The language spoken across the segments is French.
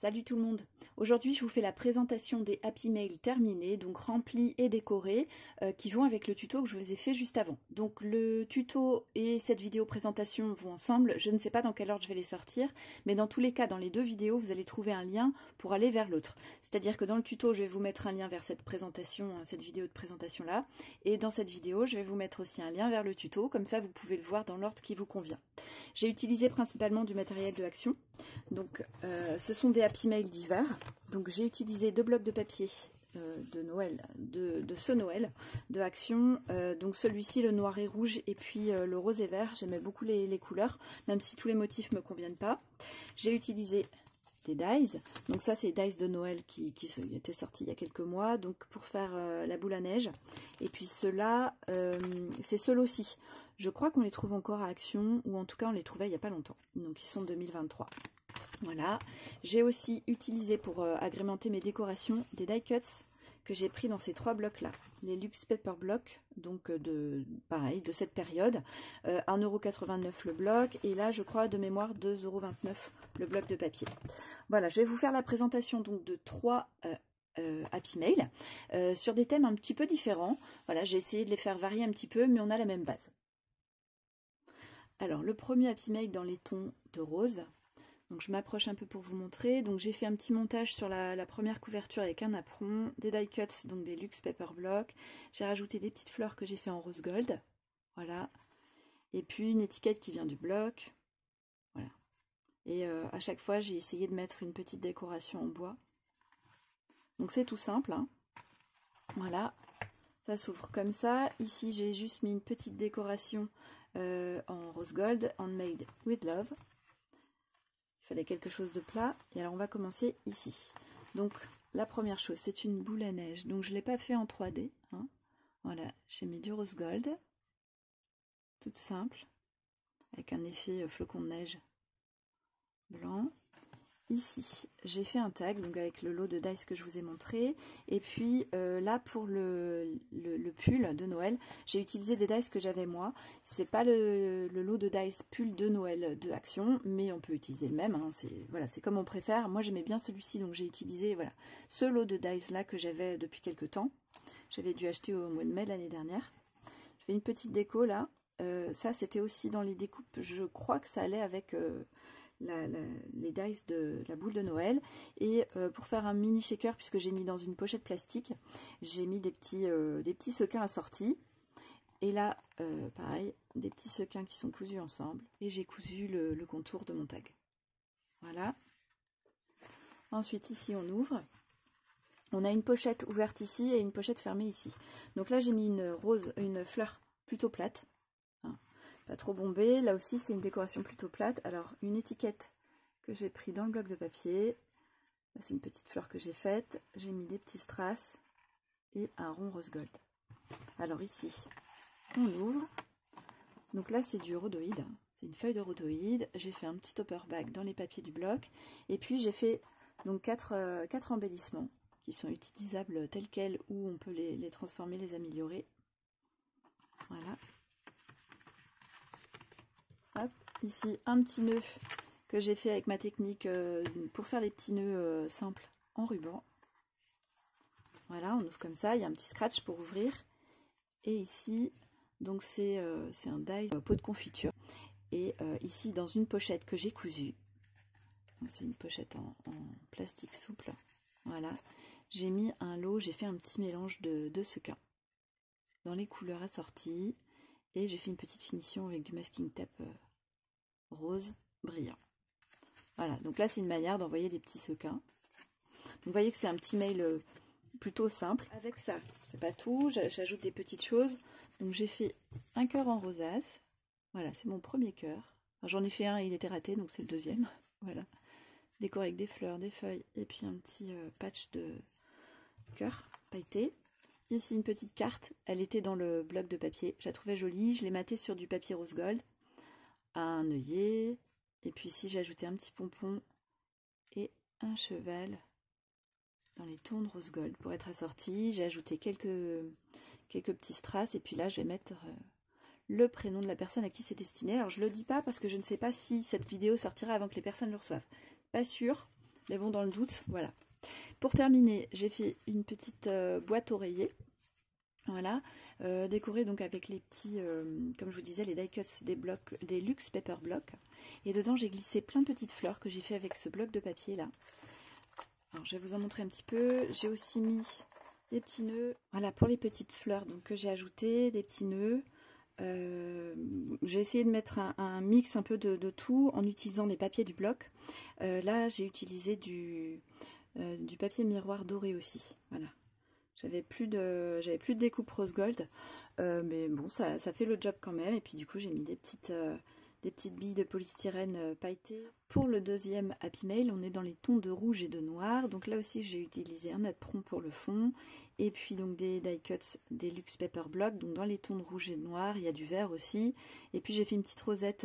Salut tout le monde! Aujourd'hui je vous fais la présentation des Happy Mail terminés, donc remplis et décorés, qui vont avec le tuto que je vous ai fait juste avant. Donc le tuto et cette vidéo présentation vont ensemble, je ne sais pas dans quel ordre je vais les sortir, mais dans tous les cas dans les deux vidéos vous allez trouver un lien pour aller vers l'autre. C'est-à-dire que dans le tuto je vais vous mettre un lien vers cette présentation, cette vidéo de présentation là, et dans cette vidéo je vais vous mettre aussi un lien vers le tuto, comme ça vous pouvez le voir dans l'ordre qui vous convient. J'ai utilisé principalement du matériel de Action, donc ce sont des Happy Mail d'hiver. Donc j'ai utilisé 2 blocs de papier de Noël, de ce Noël, de Action. Donc celui-ci, le noir et rouge, et puis le rose et vert. J'aimais beaucoup les couleurs, même si tous les motifs ne me conviennent pas. J'ai utilisé des dies. Donc ça, c'est dies de Noël qui étaient sortis il y a quelques mois, donc pour faire la boule à neige. Et puis ceux-là, c'est ceux-là aussi. Je crois qu'on les trouve encore à Action, ou en tout cas on les trouvait il n'y a pas longtemps. Donc ils sont de 2023. Voilà, j'ai aussi utilisé pour agrémenter mes décorations des die cuts que j'ai pris dans ces 3 blocs là, les Luxe Paper Block, donc pareil de cette période, 1,89 € le bloc, et là je crois de mémoire 2,29 € le bloc de papier. Voilà, je vais vous faire la présentation donc de 3 Happy Mail sur des thèmes un petit peu différents. Voilà, j'ai essayé de les faire varier un petit peu, mais on a la même base. Alors le premier Happy Mail dans les tons de rose. Donc je m'approche un peu pour vous montrer. Donc j'ai fait un petit montage sur la première couverture avec un apron, des die cuts, donc des Luxe Paper Block. J'ai rajouté des petites fleurs que j'ai fait en rose gold. Voilà. Et puis une étiquette qui vient du bloc. Voilà. Et à chaque fois j'ai essayé de mettre une petite décoration en bois. Donc c'est tout simple, hein. Voilà. Ça s'ouvre comme ça. Ici j'ai juste mis une petite décoration en rose gold, handmade with love. Il fallait quelque chose de plat, et alors on va commencer ici. Donc la première chose, c'est une boule à neige, donc je ne l'ai pas fait en 3D, hein. Voilà, j'ai mis du rose gold, toute simple, avec un effet flocon de neige blanc. Ici, j'ai fait un tag, donc avec le lot de dice que je vous ai montré. Et puis là, pour le pull de Noël, j'ai utilisé des dice que j'avais moi. C'est pas le lot de dice pull de Noël de Action, mais on peut utiliser le même, hein. Voilà, c'est comme on préfère. Moi, j'aimais bien celui-ci, donc j'ai utilisé voilà, ce lot de dice là que j'avais depuis quelques temps. J'avais dû acheter au mois de mai l'année dernière. Je fais une petite déco là. Ça, c'était aussi dans les découpes. Je crois que ça allait avec... les dice de la boule de Noël, et pour faire un mini shaker, puisque j'ai mis dans une pochette plastique, j'ai mis des petits sequins assortis, et là pareil, des petits sequins qui sont cousus ensemble, et j'ai cousu le contour de mon tag. Voilà. Ensuite ici on ouvre, on a une pochette ouverte ici et une pochette fermée ici. Donc là j'ai mis une fleur plutôt plate, pas trop bombé. Là aussi c'est une décoration plutôt plate. Alors une étiquette que j'ai pris dans le bloc de papier, c'est une petite fleur que j'ai faite, j'ai mis des petits strass et un rond rose gold. Alors ici on ouvre, donc là c'est du rhodoïde, c'est une feuille de rhodoïde. J'ai fait un petit topper bag dans les papiers du bloc, et puis j'ai fait donc 4 embellissements qui sont utilisables tels quels, ou on peut les transformer, les améliorer. Voilà. Hop, ici un petit nœud que j'ai fait avec ma technique pour faire les petits nœuds simples en ruban. Voilà, on ouvre comme ça, il y a un petit scratch pour ouvrir. Et ici, donc c'est un die pot de confiture. Et ici, dans une pochette que j'ai cousue, c'est une pochette en plastique souple, voilà, j'ai mis un lot, j'ai fait un petit mélange de sequins dans les couleurs assorties, et j'ai fait une petite finition avec du masking tape rose brillant. Voilà, donc là c'est une manière d'envoyer des petits sequins. Donc vous voyez que c'est un petit mail plutôt simple. Avec ça, c'est pas tout, j'ajoute des petites choses. Donc j'ai fait un cœur en rosace. Voilà, c'est mon premier cœur. J'en ai fait un et il était raté, donc c'est le deuxième. Voilà, décoré avec des fleurs, des feuilles, et puis un petit patch de cœur pailleté. Ici une petite carte, elle était dans le bloc de papier, je la trouvais jolie, je l'ai matée sur du papier rose gold. Un œillet, et puis ici j'ai ajouté un petit pompon et un cheval dans les tons de rose gold pour être assorti. J'ai ajouté quelques petits strass, et puis là je vais mettre le prénom de la personne à qui c'est destiné. Alors je le dis pas parce que je ne sais pas si cette vidéo sortira avant que les personnes le reçoivent, pas sûr, Mais bon, dans le doute, voilà. Pour terminer, j'ai fait une petite boîte oreiller. Voilà, décorée donc avec les petits, comme je vous disais, les die cuts des blocs, des luxe paper blocks. Et dedans, j'ai glissé plein de petites fleurs que j'ai fait avec ce bloc de papier là. Alors, je vais vous en montrer un petit peu. J'ai aussi mis des petits nœuds. Voilà, pour les petites fleurs donc, que j'ai ajouté, des petits nœuds. J'ai essayé de mettre un mix un peu de tout en utilisant les papiers du bloc. Là, j'ai utilisé du papier miroir doré aussi. Voilà. J'avais plus de découpe rose gold, mais bon, ça fait le job quand même. Et puis du coup, j'ai mis des petites billes de polystyrène pailletées. Pour le deuxième Happy Mail, on est dans les tons de rouge et de noir. Donc là aussi, j'ai utilisé un apron pour le fond. Et puis donc des die cuts, des luxe paper block. Donc dans les tons de rouge et de noir, il y a du vert aussi. Et puis j'ai fait une petite rosette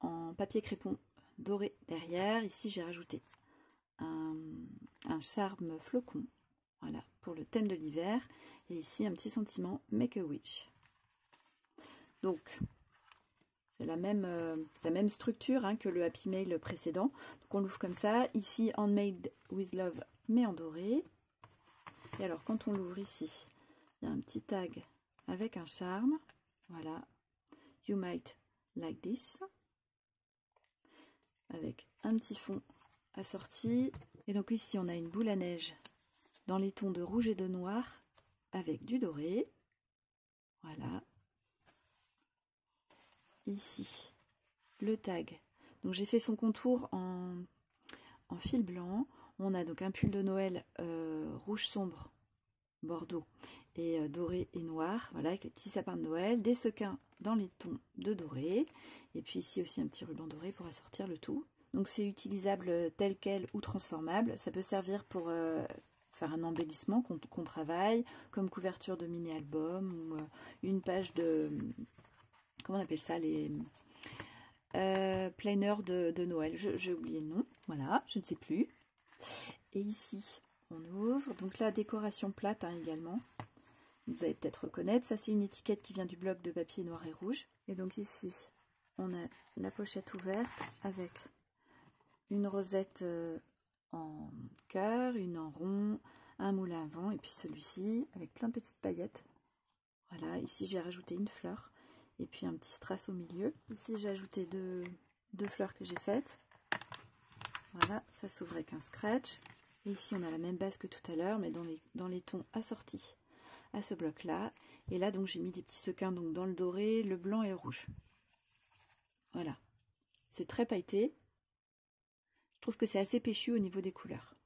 en papier crépon doré derrière. Ici, j'ai rajouté un charme flocon. Voilà, pour le thème de l'hiver. Et ici, un petit sentiment Make a Wish. Donc, c'est la même structure hein, que le Happy Mail précédent. Donc, on l'ouvre comme ça. Ici, Handmade with Love, mais en doré. Et alors, quand on l'ouvre ici, il y a un petit tag avec un charme. Voilà. You might like this. Avec un petit fond assorti. Et donc, ici, on a une boule à neige dans les tons de rouge et de noir avec du doré. Voilà. Ici, le tag. Donc j'ai fait son contour en fil blanc. On a donc un pull de Noël rouge sombre, bordeaux, et doré et noir. Voilà, avec les petits sapins de Noël. Des sequins dans les tons de doré. Et puis ici aussi un petit ruban doré pour assortir le tout. Donc c'est utilisable tel quel ou transformable. Ça peut servir pour faire un embellissement qu'on travaille, comme couverture de mini-album ou une page de, comment on appelle ça, les planeurs de Noël. J'ai oublié le nom, voilà, je ne sais plus. Et ici, on ouvre, donc la décoration plate hein, également. Vous allez peut-être reconnaître, ça c'est une étiquette qui vient du bloc de papier noir et rouge. Et donc ici, on a la pochette ouverte avec une rosette en cœur, une en rond, un moulin à vent et puis celui-ci avec plein de petites paillettes. Voilà, ici j'ai rajouté une fleur et puis un petit strass au milieu. Ici j'ai ajouté deux fleurs que j'ai faites. Voilà, ça s'ouvre avec un scratch. Et ici on a la même base que tout à l'heure mais dans les tons assortis à ce bloc là. Et là donc j'ai mis des petits sequins donc dans le doré, le blanc et le rouge. Voilà, c'est très pailleté. Je trouve que c'est assez péchu au niveau des couleurs.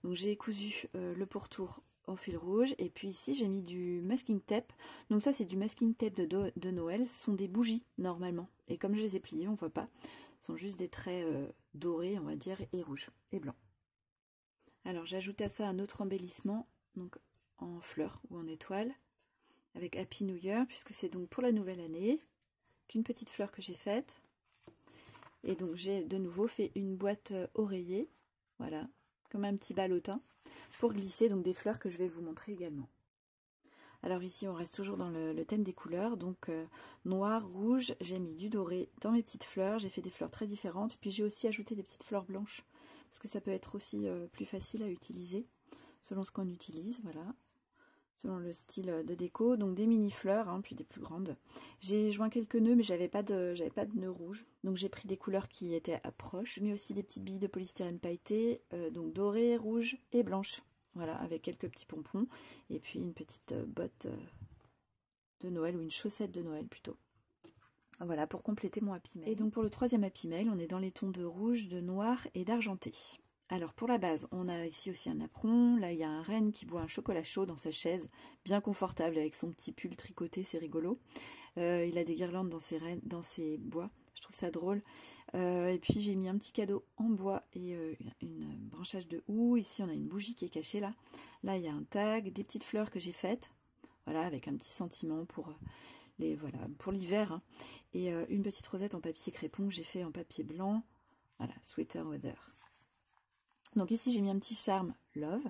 Donc j'ai cousu le pourtour en fil rouge et puis ici j'ai mis du masking tape. Donc ça c'est du masking tape de Noël. Ce sont des bougies normalement. Et comme je les ai pliées, on ne voit pas. Ce sont juste des traits dorés on va dire et rouges et blancs. Alors j'ajoute à ça un autre embellissement donc en fleurs ou en étoiles avec Happy New Year puisque c'est donc pour la nouvelle année. Qu'une petite fleur que j'ai faite. Et donc j'ai de nouveau fait une boîte oreiller, voilà, comme un petit ballotin, pour glisser donc des fleurs que je vais vous montrer également. Alors ici on reste toujours dans le thème des couleurs, donc noir, rouge, j'ai mis du doré dans mes petites fleurs, j'ai fait des fleurs très différentes, puis j'ai aussi ajouté des petites fleurs blanches, parce que ça peut être aussi plus facile à utiliser, selon ce qu'on utilise, voilà. Selon le style de déco, donc des mini fleurs, hein, puis des plus grandes. J'ai joint quelques nœuds, mais j'avais pas de nœuds rouges. Donc j'ai pris des couleurs qui étaient proches. J'ai mis aussi des petites billes de polystyrène pailletées, donc dorées, rouges et blanches. Voilà, avec quelques petits pompons. Et puis une petite botte de Noël, ou une chaussette de Noël plutôt. Voilà, pour compléter mon Happy Mail. Et donc pour le troisième Happy Mail, on est dans les tons de rouge, de noir et d'argenté. Alors pour la base, on a ici aussi un apron, là il y a un renne qui boit un chocolat chaud dans sa chaise, bien confortable avec son petit pull tricoté, c'est rigolo. Il a des guirlandes dans ses bois, je trouve ça drôle. Et puis j'ai mis un petit cadeau en bois et une branchage de houx. Ici on a une bougie qui est cachée là. Là il y a un tag, des petites fleurs que j'ai faites, voilà, avec un petit sentiment pour l'hiver. Hein. Et une petite rosette en papier crépon que j'ai fait en papier blanc, voilà, Sweater Weather. Donc ici j'ai mis un petit charme Love.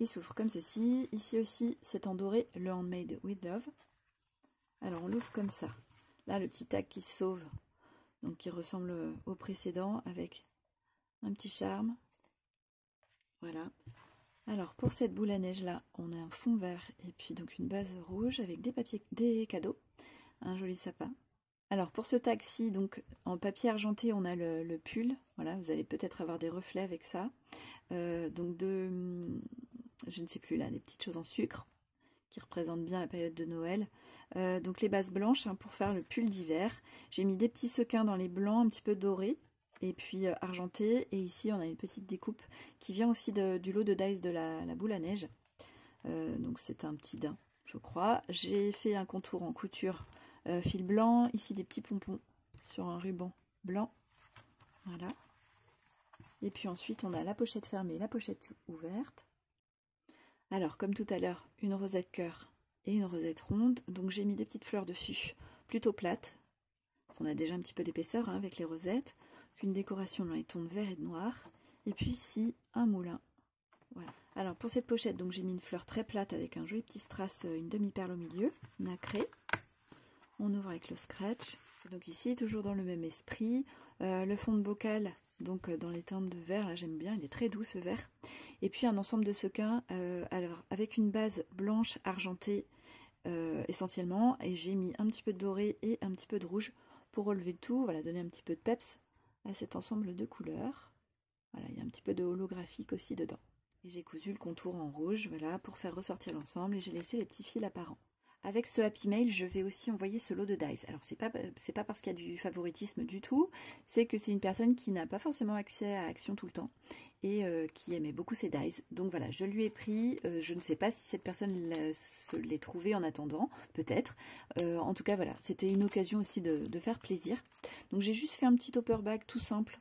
Il s'ouvre comme ceci. Ici aussi c'est en doré, le Handmade with Love. Alors on l'ouvre comme ça. Là le petit tag qui se sauve, donc qui ressemble au précédent avec un petit charme. Voilà. Alors pour cette boule à neige là, on a un fond vert et puis donc une base rouge avec des cadeaux, un joli sapin. Alors pour ce tag-ci, donc en papier argenté, on a le pull. Voilà, vous allez peut-être avoir des reflets avec ça. Donc je ne sais plus là, des petites choses en sucre qui représentent bien la période de Noël. Donc les bases blanches hein, pour faire le pull d'hiver. J'ai mis des petits sequins dans les blancs, un petit peu dorés. Et puis argenté, et ici on a une petite découpe qui vient aussi du lot de dice de la boule à neige. Donc c'est un petit daim, je crois. J'ai fait un contour en couture fil blanc, ici des petits pompons sur un ruban blanc. Voilà. Et puis ensuite on a la pochette fermée, la pochette ouverte. Alors comme tout à l'heure, une rosette cœur et une rosette ronde. Donc j'ai mis des petites fleurs dessus, plutôt plates. On a déjà un petit peu d'épaisseur hein, avec les rosettes. Une décoration dans les tons de vert et de noir. Et puis ici, un moulin. Voilà. Alors pour cette pochette, donc j'ai mis une fleur très plate avec un joli petit strass, une demi-perle au milieu, nacré. On ouvre avec le scratch. Donc ici, toujours dans le même esprit. Le fond de bocal, donc dans les teintes de vert, là j'aime bien, il est très doux ce vert. Et puis un ensemble de sequins, alors avec une base blanche argentée essentiellement. Et j'ai mis un petit peu de doré et un petit peu de rouge pour relever le tout, voilà, donner un petit peu de peps à cet ensemble de couleurs. Voilà, il y a un petit peu de holographique aussi dedans. Et j'ai cousu le contour en rouge, voilà, pour faire ressortir l'ensemble, et j'ai laissé les petits fils apparents. Avec ce Happy Mail, je vais aussi envoyer ce lot de dice. Alors c'est pas parce qu'il y a du favoritisme du tout, c'est que c'est une personne qui n'a pas forcément accès à Action tout le temps et qui aimait beaucoup ces dice. Donc voilà, je lui ai pris, je ne sais pas si cette personne les trouvait en attendant, peut-être. En tout cas voilà, c'était une occasion aussi de faire plaisir. Donc j'ai juste fait un petit topper bag tout simple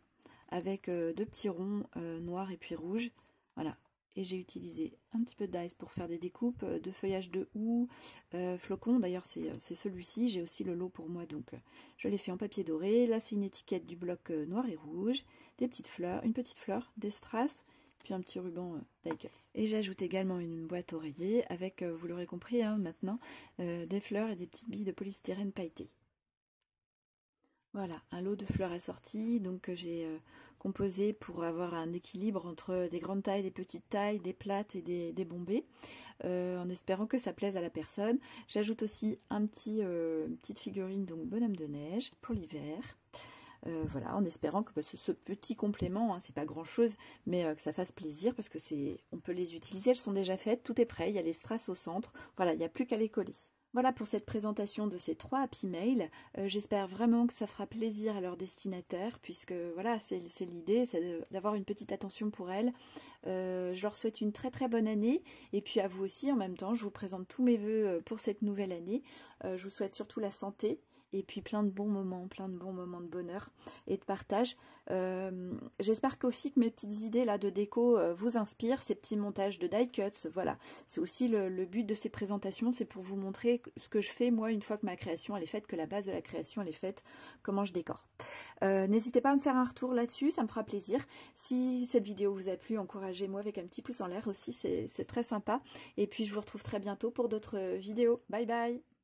avec deux petits ronds noirs et puis rouges. Voilà. Et j'ai utilisé un petit peu de dice pour faire des découpes de feuillage de houx, flocons. D'ailleurs, c'est celui-ci. J'ai aussi le lot pour moi, donc je l'ai fait en papier doré. Là, c'est une étiquette du bloc noir et rouge. Des petites fleurs, une petite fleur, des strass, puis un petit ruban die cuts. Et j'ajoute également une boîte oreiller avec, vous l'aurez compris hein, maintenant, des fleurs et des petites billes de polystyrène pailletées. Voilà, un lot de fleurs assorties, donc j'ai composé pour avoir un équilibre entre des grandes tailles, des petites tailles, des plates et des bombées, en espérant que ça plaise à la personne. J'ajoute aussi une petite figurine, donc bonhomme de neige, pour l'hiver. Voilà, en espérant que ce petit complément, hein, c'est pas grand chose, mais que ça fasse plaisir, parce que on peut les utiliser, elles sont déjà faites, tout est prêt, il y a les strass au centre, voilà, il n'y a plus qu'à les coller. Voilà pour cette présentation de ces 3 Happy Mail. J'espère vraiment que ça fera plaisir à leur destinataire, puisque voilà, c'est l'idée, c'est d'avoir une petite attention pour elles. Je leur souhaite une très très bonne année, et puis à vous aussi en même temps, je vous présente tous mes vœux pour cette nouvelle année. Je vous souhaite surtout la santé, et puis plein de bons moments de bonheur et de partage. J'espère aussi que mes petites idées là de déco vous inspirent, ces petits montages de die cuts. Voilà, c'est aussi le but de ces présentations, c'est pour vous montrer ce que je fais moi une fois que ma création elle est faite, que la base de la création elle est faite, comment je décore. N'hésitez pas à me faire un retour là-dessus, ça me fera plaisir. Si cette vidéo vous a plu, encouragez-moi avec un petit pouce en l'air aussi, c'est très sympa. Et puis je vous retrouve très bientôt pour d'autres vidéos. Bye bye!